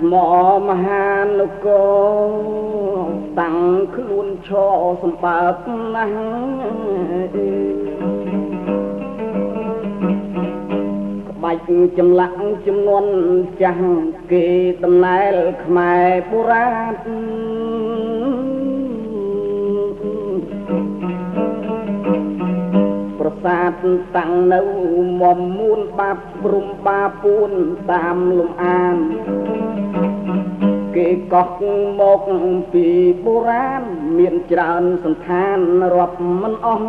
ថ្មមហានុគរតាំងខ្លួនឈរសម្បើកណាស់ក្បាច់ចម្លាក់ចំនួនចាស់គេដំណើរខ្មែរបុរាណប្រាសាទតាំងនៅមុំមួនបាប់ព្រំបាពួនតាមលំអានគេកោះមកពីបុរាណមានច្រើនសន្តានរាប់មិនអស់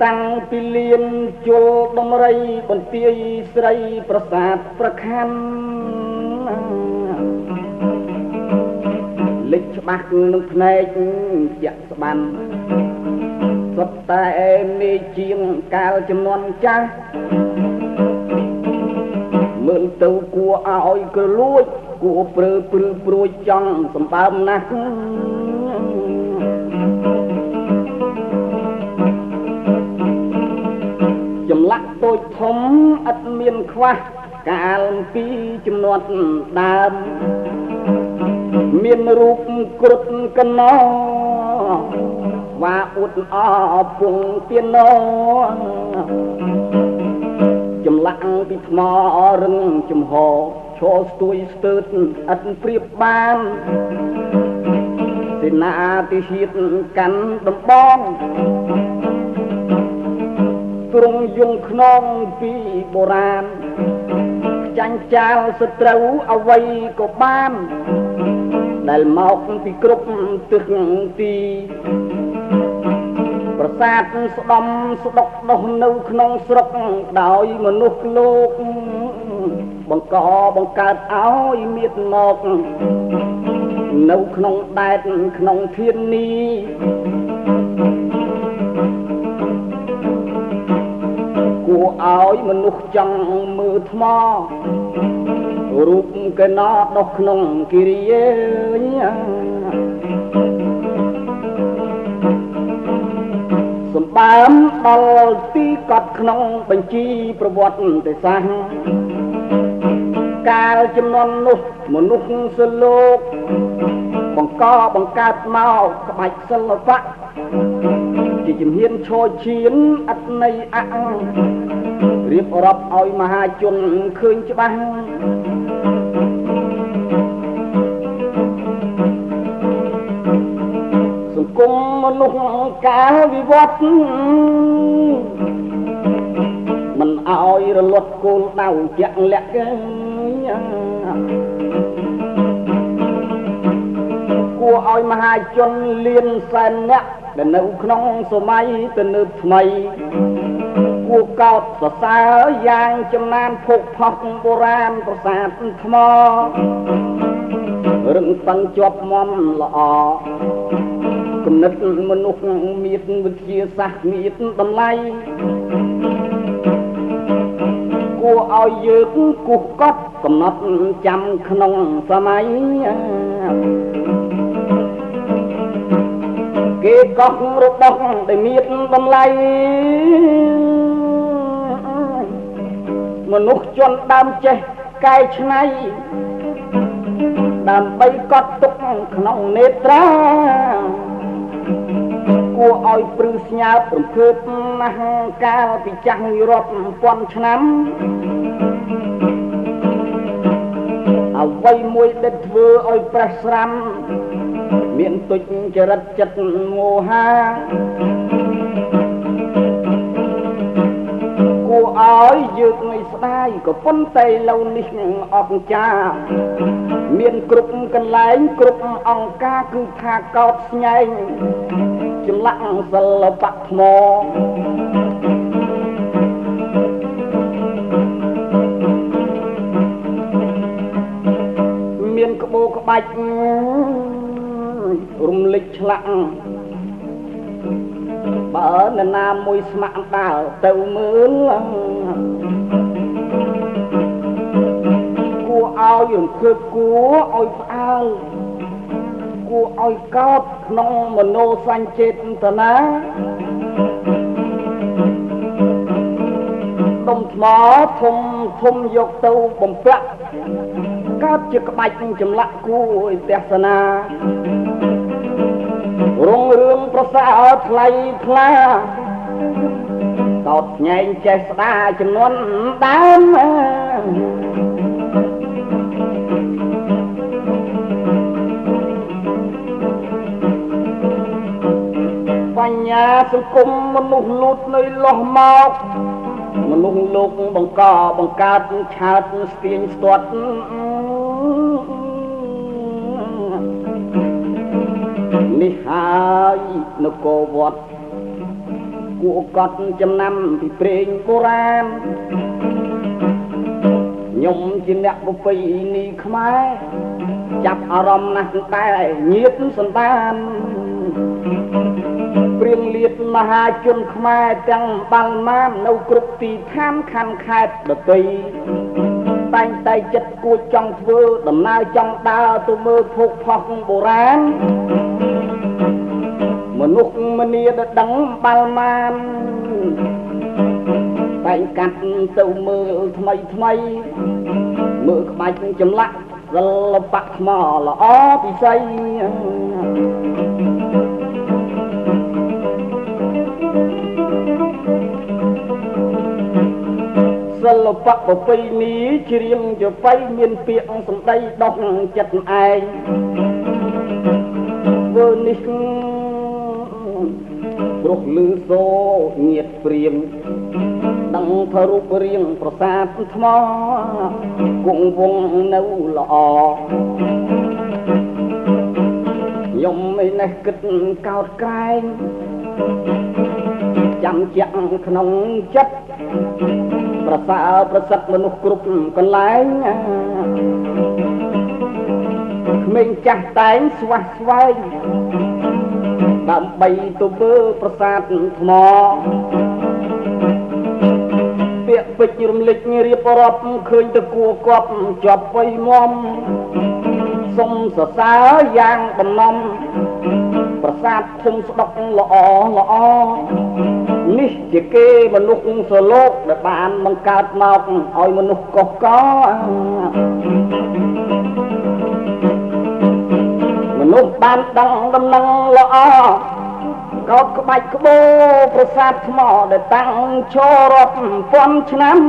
តាំងពីលៀនជលដំរីបន្ទាយស្រីប្រាសាទប្រខ័ណ្ឌលេចច្បាស់នឹងភ្នែកជាក់ស្បាន់សុទ្ធតែមេជាងកាលចំនួនចាស់មើលទៅគួរឲ្យក្រលួចគួរព្រើព្រួយចង់សម្បើមណាស់ចម្លាក់តូចធំឥតមានខ្វះកាលពីចំនួនដើមមានរូបគ្រុឌកណោស្វាអ៊ុតអពងទៀនណោចម្លាក់ពីថ្មរឹងចំហឈរស្ទួយស្ទើតឥតប្រៀបបានសេនាទិហេតុកាន់ដំបងទ្រង់យងខ្នងពីបុរាណចាញ់ចាលសត្រូវអ្វីក៏បានដែលមកពីគ្រប់ទិសទីប្រាសាទស្ដំស្ដុកដោះនៅក្នុងស្រុកដោយមនុស្សលោកបង្កបង្កើតឲ្យមានមកនៅក្នុងដែនក្នុងធានីគួរឲ្យមនុស្សចង់មើលថ្មរូបកណោដោះក្នុងគិរិយាសម្បើមដល់ទីកត់ក្នុងបញ្ជីប្រវត្តិសាស្ត្រកាលចំនួននោះមនុស្សសលោកបង្កបង្កើតមកក្បាច់សិល្បៈជាជំហានឈរឈានអត្តន័យអរៀបរាប់ឲ្យមហាជនឃើញច្បាស់សង្គមមនុស្សកាលវិវត្តមិនឲ្យរលត់គោលដៅជាក់លាក់គួរឲ្យមហាជនលៀនសែនអ្នកដែលនៅក្នុងសម័យទំនើបថ្មីគួរកោតសរសើរយ៉ាងចំណានភោគផុសបុរាណប្រាសាទថ្មរឹងប៉ឹងជាប់មមល្អគំនិតមនុស្សមានវិទ្យាសាស្ត្រមានតម្លៃគួរឲ្យយើងគូសកត់កំណត់ចាំក្នុងសម័យគេកោះរបស់ដែលមានតម្លៃមនុស្សជនដើមចេះកែច្នៃដើម្បីកត់ទុកក្នុងនេត្រាគួរឲ្យព្រឺស្ញើប្រភេទណាស់កាលពីចាស់រាប់ពាន់ឆ្នាំអ្វីមួយដែលធ្វើឲ្យប្រេះស្រាំមានទុច្ចចរិតចិត្តមោហាគួរឲ្យយើងមិនស្ដាយក៏ប៉ុន្តែឡូវនេះអបចាមានគ្រប់កន្លែងគ្រប់អង្គការគឺថាកោតស្ញែងចម្លាក់សិល្បៈថ្មមានក្បូរក្បាច់រំលេចឆ្លាក់បើនរណាមួយស្ម័គ្រដើរទៅមើលគួរឲ្យរំភើបគួរឲ្យផ្អើលគួរឲ្យកោតក្នុងមโนសញ្ចេតនា ុំថ្មធំធំយកទៅបំពាក់កើតជាក្បាច់ចម្លាក់គួរទេសនារុងរឿងប្រសើរថ្លៃថ្លាតោតញែងចេះស្ដាចំនួនដើមបញ្ញាសង្គមមនុស្សលូតនៅលោះមកមនុស្សលោកបង្កបង្កើតឆើតស្ទាញស្ទាត់នេះហើយនគរវត្តគួរកត់ចំណាំពីព្រេងបុរាណខ្ញុំជាអ្នកប្រពៃណីខ្មែរចាប់អារម្មណ៍ណាស់តែញាតសន្តានព្រៀងលៀតមហាជនខ្មែរទាំងបាល់ម៉ាននៅគ្រប់ទីឋានខណ្ឌខេត្តដទៃតែងតែចិត្តគួចចង់ធ្វើដំណើរចង់ដើរទៅមើលភោគផុសបុរាណមនុស្សម្នាដែលដឹងបាល់ម៉ានតែងកាត់ទៅមើលថ្មីថ្មីមើលក្បាច់ចម្លាក់សិល្បៈថ្មល្អពិសីសិល្បៈប្រពៃណីច្រៀងជាបៃមានពាក្យសម្ដីដោះចិត្តឯងធ្វើនេះព្រោះលឺសូញាតព្រៀងដឹងថារូបរាងប្រាសាទថ្មគង់វង្សនៅល្អខ្ញុំឯនេះគិតកោតក្រែងចាំជាក់ក្នុងចិត្តប្រសើរប្រសិទ្ធមនុស្សគ្រប់កន្លែងក្មេងចាស់តែងស្វះស្វែងដើម្បីទៅមើលប្រាសាទថ្មពាក្យពេចន៍រំលេចរៀបរាប់ឃើញទៅគួរគប់ជាប់វៃមមសុំសរសើរយ៉ាងបំណំប្រាសាទធំស្ដុកល្អល្អនេះជាគេមនុស្សសលោកដែលបានបង្កើតមកឲ្យមនុស្សកុសកមនុស្សបានដឹងដំណឹងល្អកោតក្បាច់ក្បូរប្រាសាទថ្មដែលតាំងឈររាប់ពាន់ឆ្នាំ